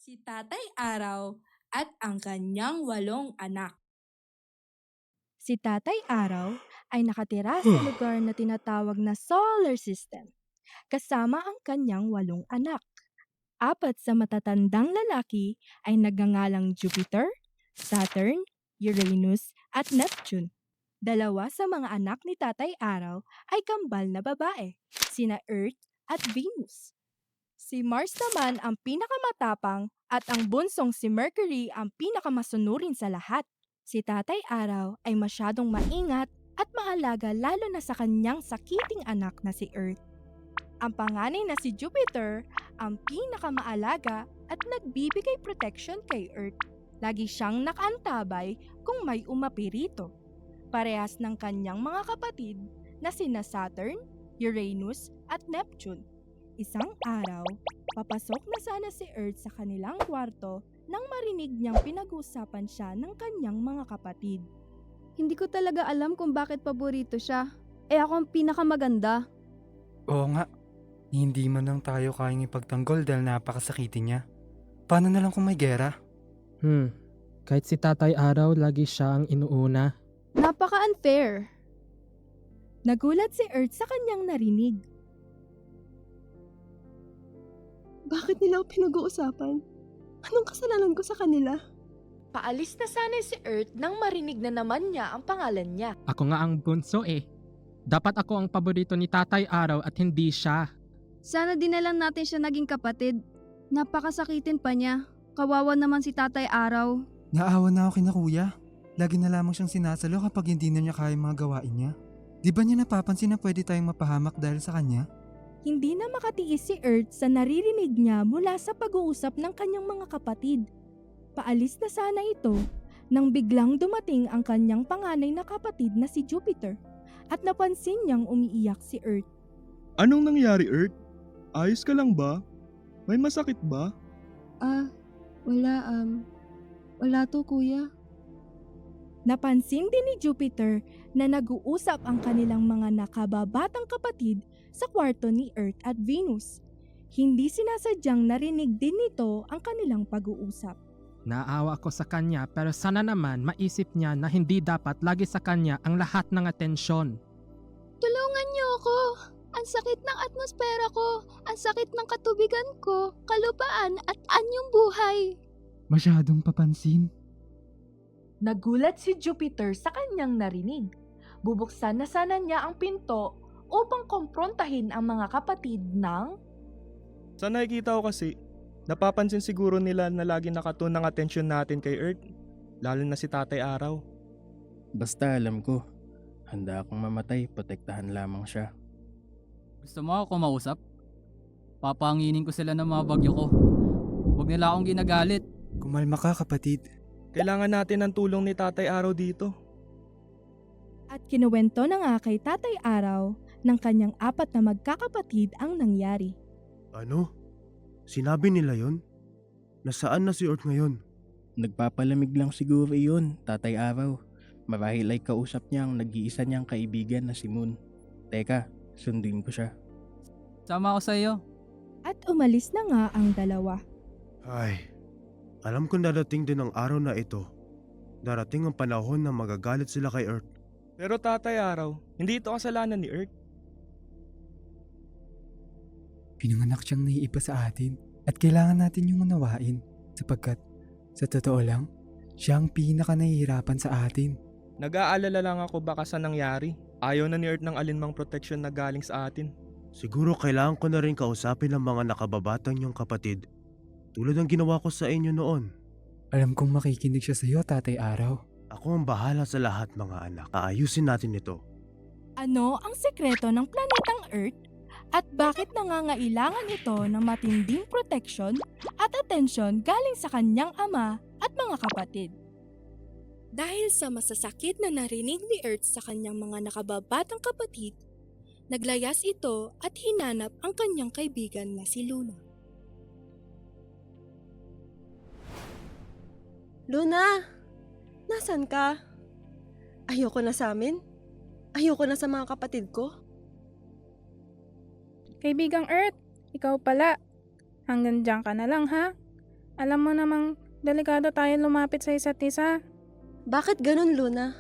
si Tatay Araw at ang kanyang 8 anak. Si Tatay Araw ay nakatira sa lugar na tinatawag na Solar System, kasama ang kanyang 8 anak. 4 sa matatandang lalaki ay nagngangalang Jupiter, Saturn, Uranus at Neptune. 2 sa mga anak ni Tatay Araw ay kambal na babae, sina Earth at Venus. Si Mars naman ang pinakamatapang at ang bunsong si Mercury ang pinakamasunurin sa lahat. Si Tatay Araw ay masyadong maingat at maalaga lalo na sa kanyang sakiting anak na si Earth. Ang panganay na si Jupiter ang pinakamaalaga at nagbibigay protection kay Earth. Lagi siyang nakaantabay kung may umapi rito. Parehas ng kanyang mga kapatid na sina Saturn, Uranus at Neptune. Isang araw, papasok na sana si Earth sa kanilang kwarto nang marinig niyang pinag-uusapan siya ng kanyang mga kapatid. Hindi ko talaga alam kung bakit paborito siya. Ako ang pinakamaganda. Oo nga, hindi man lang tayo kayang ipagtanggol dahil napakasakitin niya. Paano na lang kung may gera? Kahit si Tatay Araw, lagi siya ang inuuna. Napaka-unfair. Nagulat si Earth sa kanyang narinig. Bakit nila ako pinag-uusapan? Anong kasalanan ko sa kanila? Paalis na sana si Earth nang marinig na naman niya ang pangalan niya. Ako nga ang bunso eh. Dapat ako ang paborito ni Tatay Araw at hindi siya. Sana din na lang natin siya naging kapatid. Napakasakitin pa niya. Kawawa naman si Tatay Araw. Naawa na ako kina kuya. Lagi na lamang siyang sinasalo kapag hindi na niya kaya mga gawain niya. Di ba niya napapansin na pwede tayong mapahamak dahil sa kanya? Hindi na makatiis si Earth sa naririnig niya mula sa pag-uusap ng kanyang mga kapatid. Paalis na sana ito nang biglang dumating ang kanyang panganay na kapatid na si Jupiter at napansin niyang umiiyak si Earth. Anong nangyari, Earth? Ayos ka lang ba? May masakit ba? Wala to kuya. Napansin din ni Jupiter na nag-uusap ang kanilang mga nakababatang kapatid sa kwarto ni Earth at Venus. Hindi sinasadyang narinig din nito ang kanilang pag-uusap. Naawa ako sa kanya pero sana naman maisip niya na hindi dapat lagi sa kanya ang lahat ng atensyon. Tulungan niyo ako. Ang sakit ng atmosfera ko. Ang sakit ng katubigan ko, kalupaan at anyong buhay. Masyadong papansin. Nagulat si Jupiter sa kanyang narinig. Bubuksan na sana niya ang pinto upang komprontahin ang mga kapatid ng... Sa nakikita ko kasi, napapansin siguro nila na lagi nakatuon ang atensyon natin kay Earth, lalo na si Tatay Araw. Basta alam ko, handa akong mamatay, protektahan lamang siya. Gusto mo ako mausap? Papanginin ko sila ng mga bagyo ko. Huwag nila akong ginagalit. Kumalma ka kapatid. Kailangan natin ng tulong ni Tatay Araw dito. At kinuwento na nga kay Tatay Araw ng kanyang 4 na magkakapatid ang nangyari. Ano? Sinabi nila yon? Nasaan na si Earth ngayon? Nagpapalamig lang siguro iyon, Tatay Araw. Marahil ay kausap niya ang nag-iisa niyang kaibigan na si Moon. Teka, sundin ko siya. Sama ako sa iyo. At umalis na nga ang dalawa. Ay, alam kong darating din ang araw na ito. Darating ang panahon na magagalit sila kay Earth. Pero Tatay Araw, hindi ito kasalanan ni Earth. Pinanganak siyang naiiba sa atin at kailangan natin yung unawain sapagkat sa totoo lang, siya ang pinaka nahihirapan sa atin. Nag-aalala lang ako baka sa nangyari. Ayaw na ni Earth ng alinmang protection na galing sa atin. Siguro kailangan ko na rin kausapin ang mga nakababatang niyong kapatid. Tulad ng ginawa ko sa inyo noon. Alam kong makikinig siya sa iyo, Tatay Araw. Ako ang bahala sa lahat mga anak. Aayusin natin ito. Ano ang sekreto ng planetang Earth? At bakit nangangailangan ito ng matinding proteksyon at atensyon galing sa kanyang ama at mga kapatid? Dahil sa masasakit na narinig ni Earth sa kanyang mga nakababatang kapatid, naglayas ito at hinanap ang kanyang kaibigan na si Luna. Luna! Nasaan ka? Ayoko na sa amin. Ayoko na sa mga kapatid ko. Kaibigang Earth, ikaw pala. Hanggang dyan ka na lang ha? Alam mo namang delikado tayo lumapit sa isa't isa. Bakit ganun, Luna?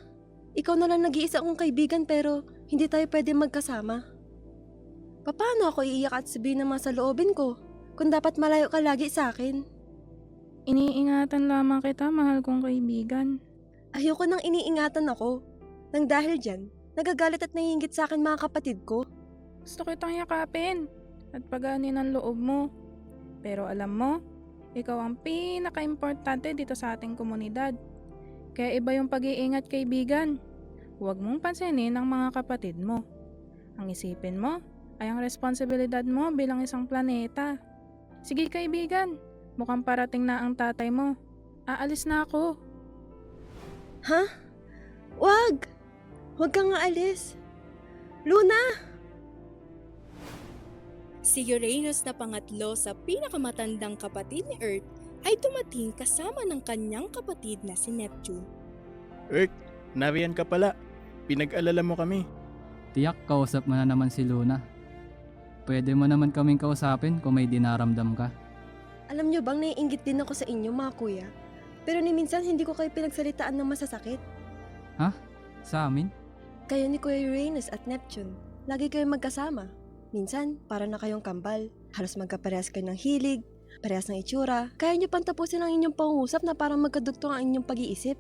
Ikaw na lang nag-iisa kong kaibigan pero hindi tayo pwede magkasama. Paano ako iiyak at sabihin ng mga saloobin ko kung dapat malayo ka lagi sa akin? Iniingatan lamang kita, mahal kong kaibigan. Ayoko nang iniingatan ako. Nang dahil dyan, nagagalit at naiingit sa akin mga kapatid ko. Gusto kitang yakapin at paganin ang loob mo. Pero alam mo, ikaw ang pinaka-importante dito sa ating komunidad. Kaya iba yung pag-iingat, kaibigan. Huwag mong pansinin ang mga kapatid mo. Ang isipin mo ay ang responsibilidad mo bilang isang planeta. Sige kaibigan, mukhang parating na ang tatay mo. Aalis na ako. Ha? Wag! Huwag kang aalis. Luna! Si Uranus na pangatlo sa pinakamatandang kapatid ni Earth ay dumating kasama ng kanyang kapatid na si Neptune. Earth, nariyan ka pala. Pinag-alala mo kami. Tiyak, kausap mo na naman si Luna. Pwede mo naman kaming kausapin kung may dinaramdam ka. Alam nyo bang naiinggit din ako sa inyo mga kuya? Pero ni minsan hindi ko kayo pinagsalitaan ng masasakit. Ha? Sa amin? Kayo ni Kuya Uranus at Neptune, lagi kayong magkasama. Minsan, para na kayong kambal. Halos magkaparehas kayo ng hilig, parehas ng itsura. Kaya nyo pang tapusin ang inyong pangungusap na parang magkadugtong ang inyong pag-iisip.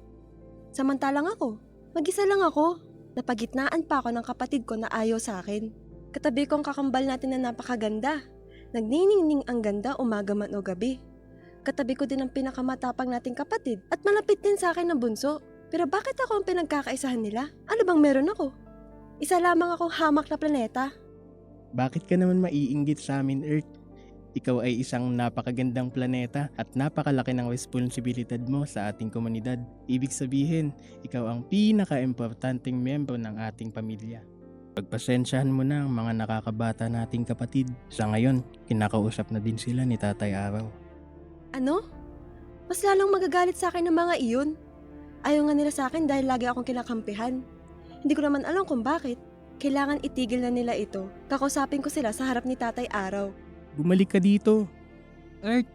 Samantalang ako, mag-isa lang ako. Napagitnaan pa ako ng kapatid ko na ayaw sa akin. Katabi ko ang kakambal natin na napakaganda. Nagniningning ang ganda umaga man o gabi. Katabi ko din ang pinakamatapang nating kapatid at malapit din sa akin na bunso. Pero bakit ako ang pinagkakaisahan nila? Ano bang meron ako? Isa lamang akong hamak na planeta. Bakit ka naman maiinggit sa amin, Earth? Ikaw ay isang napakagandang planeta at napakalaki ng responsibilidad mo sa ating komunidad. Ibig sabihin, ikaw ang pinaka-importanting miyembro ng ating pamilya. Pagpasensyahan mo na ang mga nakakabata nating kapatid. Sa ngayon, kinakausap na din sila ni Tatay Araw. Ano? Mas lalong magagalit sa akin ng mga iyon. Ayaw nga nila sa akin dahil lagi akong kinakampihan. Hindi ko naman alam kung bakit. Kailangan itigil na nila ito. Kakausapin ko sila sa harap ni Tatay Araw. Bumalik ka dito. Earth!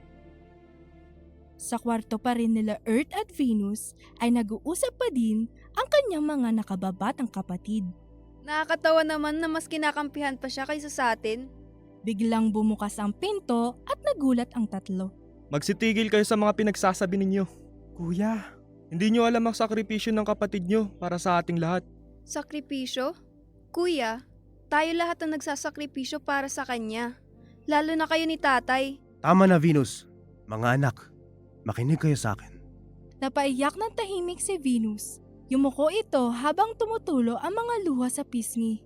Sa kwarto pa rin nila Earth at Venus ay nag-uusap pa din ang kanyang mga nakababatang kapatid. Nakakatawa naman na mas kinakampihan pa siya kaysa sa atin. Biglang bumukas ang pinto at nagulat ang tatlo. Magsitigil kayo sa mga pinagsasabi ninyo. Kuya, Hindi nyo alam ang sakripisyo ng kapatid nyo para sa ating lahat. Sakripisyo? Kuya, tayo lahat ang nagsasakripisyo para sa kanya. Lalo na kayo ni tatay. Tama na, Venus. Mga anak, makinig kayo sa akin. Napaiyak ng tahimik si Venus. Yumuko ito habang tumutulo ang mga luha sa pisngi.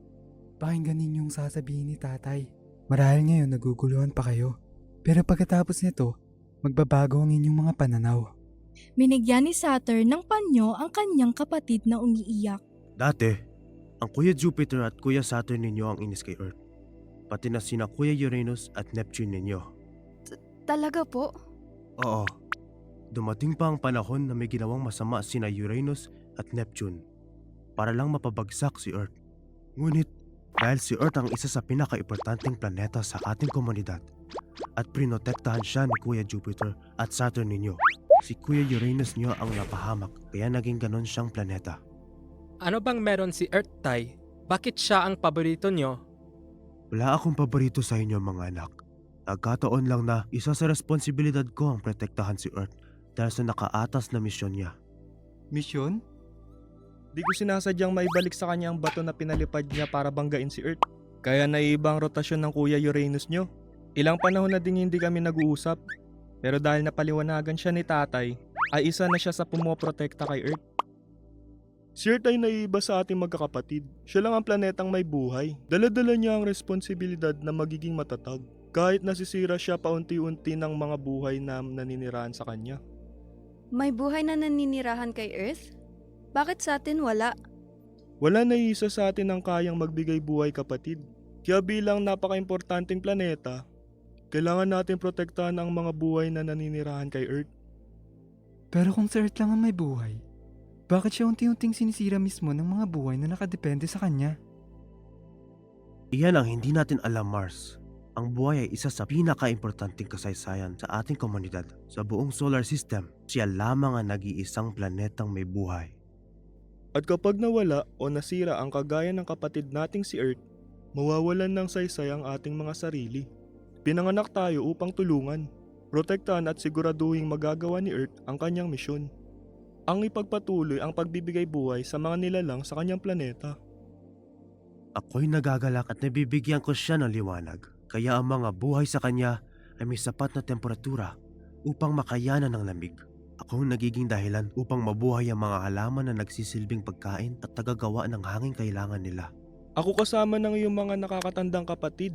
pakinggan ninyong sasabihin ni tatay. Marahil ngayon naguguluhan pa kayo. Pero pagkatapos nito, magbabago ang inyong mga pananaw. Binigyan ni Saturn ng panyo ang kanyang kapatid na umiiyak. Dati, ang Kuya Jupiter at Kuya Saturn ninyo ang inis kay Earth. Pati na sina Kuya Uranus at Neptune ninyo. Talaga po? Oo. Dumating pa ang panahon na may ginawang masama sina Uranus at Neptune para lang mapabagsak si Earth. Ngunit dahil si Earth ang isa sa pinaka-importanteng planeta sa ating komunidad at prinotektahan siya ni Kuya Jupiter at Saturn ninyo, si Kuya Uranus nyo ang napahamak kaya naging ganon siyang planeta. Ano bang meron si Earth, Tay? Bakit siya ang paborito nyo? Wala akong paborito sa inyo mga anak. Nagkataon lang na isa sa responsibilidad ko ang protektahan si Earth dahil sa nakaatas na misyon niya. Misyon? Di ko sinasadyang maibalik sa kanya ang bato na pinalipad niya para banggain si Earth. Kaya naiibang rotasyon ng Kuya Uranus nyo. Ilang panahon na ding hindi kami nag-uusap. Pero dahil napaliwanagan siya ni tatay, ay isa na siya sa pumoprotekta kay Earth. Si Earth ay naiiba sa ating magkakapatid. Siya lang ang planetang may buhay. Dala-dala niya ang responsibilidad na magiging matatag. Kahit nasisira siya paunti-unti ng mga buhay na naninirahan sa kanya. May buhay na naninirahan kay Earth? Bakit sa atin wala? Wala na isa sa atin ang kayang magbigay buhay kapatid. Kaya bilang napaka-importanting planeta, kailangan natin protektahan ang mga buhay na naninirahan kay Earth. Pero kung si Earth lang ang may buhay, bakit siya unti-unting sinisira mismo ng mga buhay na nakadepende sa kanya? Iyan ang hindi natin alam, Mars. Ang buhay ay isa sa pinaka-importanting kasaysayan sa ating komunidad. Sa buong solar system, siya lamang ang nag-iisang planetang may buhay. At kapag nawala o nasira ang kagaya ng kapatid nating si Earth, mawawalan ng saysay ang ating mga sarili. Pinanganak tayo upang tulungan, protektahan at siguraduhin magagawa ni Earth ang kanyang misyon. Ang ipagpatuloy ang pagbibigay buhay sa mga nilalang sa kanyang planeta. Ako'y nagagalak at nabibigyan ko siya ng liwanag. Kaya ang mga buhay sa kanya ay may sapat na temperatura upang makayanan ng lamig. Ako ang nagiging dahilan upang mabuhay ang mga halaman na nagsisilbing pagkain at tagagawa ng hanging kailangan nila. Ako kasama ng iyong mga nakakatandang kapatid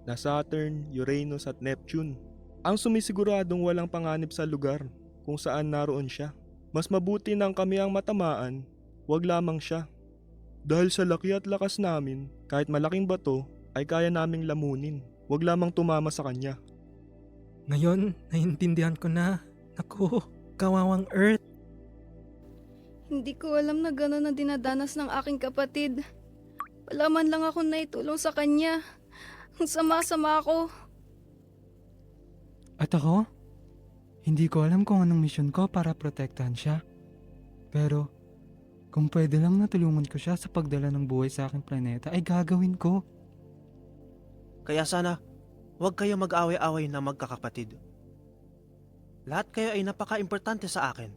na Saturn, Uranus at Neptune. Ang sumisiguradong walang panganib sa lugar kung saan naroon siya. Mas mabuti nang kami ang matamaan, wag lamang siya. Dahil sa laki at lakas namin, kahit malaking bato, ay kaya naming lamunin. Wag lamang tumama sa kanya. Ngayon, naiintindihan ko na. Naku, kawawang Earth. Hindi ko alam na gano'n na dinadanas ng aking kapatid. Wala man lang akong naitulong sa kanya. Ang sama-sama ako. At ako? Hindi ko alam kung anong misyon ko para protektahan siya. Pero, kung pwede lang natulungan ko siya sa pagdala ng buhay sa aking planeta, ay gagawin ko. Kaya sana, huwag kayo mag-away-away na magkakapatid. Lahat kayo ay napaka-importante sa akin.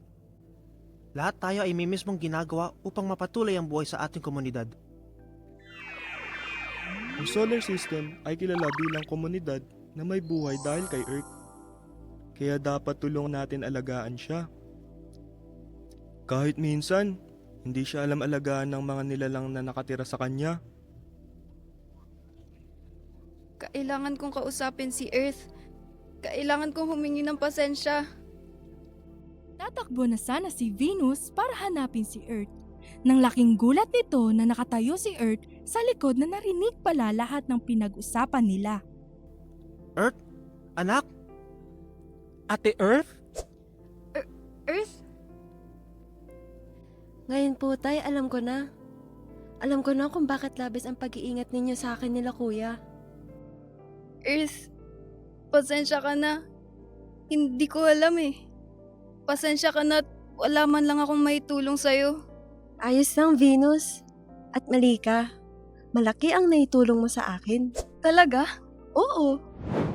Lahat tayo ay may mismong ginagawa upang mapatuloy ang buhay sa ating komunidad. Ang solar system ay kilala bilang komunidad na may buhay dahil kay Earth. Kaya dapat tulungan natin alagaan siya. Kahit minsan, hindi siya alam alagaan ng mga nilalang na nakatira sa kanya. Kailangan kong kausapin si Earth. Kailangan kong humingi ng pasensya. Tatakbo na sana si Venus para hanapin si Earth. Nang laking gulat nito na nakatayo si Earth sa likod na narinig pala lahat ng pinag-usapan nila. Earth? Anak? Ate Earth? Earth? Ngayon po, tay, alam ko na. Alam ko na kung bakit labis ang pag-iingat ninyo sa akin nila, kuya. Earth, pasensya ka na. Hindi ko alam eh. Pasensya ka na at wala man lang akong maitulong sa'yo. Ayos lang, Venus. At Malika, malaki ang naitulong mo sa akin. Talaga? Oo.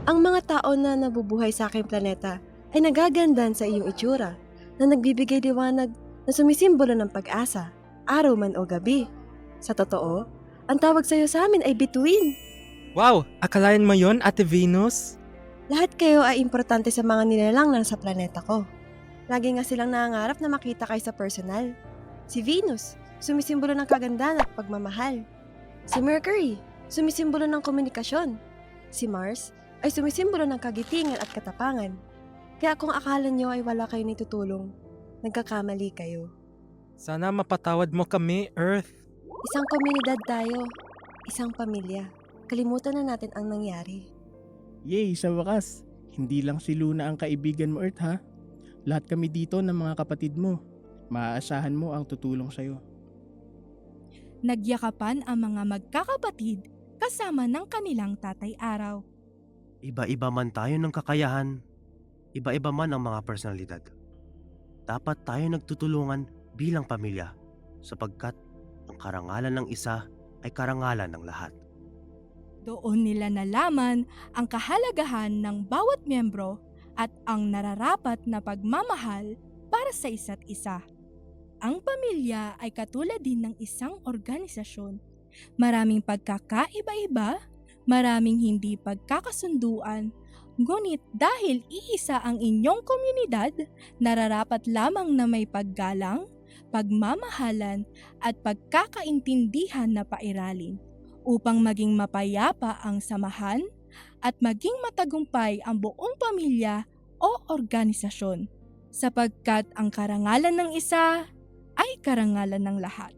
Ang mga tao na nabubuhay sa aking planeta ay nagagandahan sa iyong itsura na nagbibigay liwanag na sumisimbolo ng pag-asa, araw man o gabi. Sa totoo, ang tawag sa'yo sa amin ay bituin. Wow, akalain mo yon, Ate Venus? Lahat kayo ay importante sa mga nilalang na sa planeta ko. Lagi nga silang nangangarap na makita kayo sa personal. Si Venus, sumisimbolo ng kagandahan at pagmamahal. Si Mercury, sumisimbolo ng komunikasyon. Si Mars ay sumisimbolo ng kagitingan at katapangan. Kaya kung akala nyo ay wala kayo nitutulong, nagkakamali kayo. Sana mapatawad mo kami, Earth. Isang komunidad tayo, isang pamilya. Kalimutan na natin ang nangyari. Yay, sa wakas. Hindi lang si Luna ang kaibigan mo, Earth, ha? Lahat kami dito ng mga kapatid mo. Maaasahan mo ang tutulong sa'yo. Nagyakapan ang mga magkakapatid kasama ng kanilang tatay Araw. Iba-iba man tayo ng kakayahan, iba-iba man ang mga personalidad. Dapat tayo nagtutulungan bilang pamilya sapagkat ang karangalan ng isa ay karangalan ng lahat. Doon nila nalaman ang kahalagahan ng bawat miyembro at ang nararapat na pagmamahal para sa isa't isa. Ang pamilya ay katulad din ng isang organisasyon. Maraming pagkakaiba-iba, maraming hindi pagkakasunduan, ngunit dahil iisa ang inyong komunidad, nararapat lamang na may paggalang, pagmamahalan at pagkakaintindihan na pairalin upang maging mapayapa ang samahan at maging matagumpay ang buong pamilya o organisasyon, sapagkat ang karangalan ng isa ay karangalan ng lahat.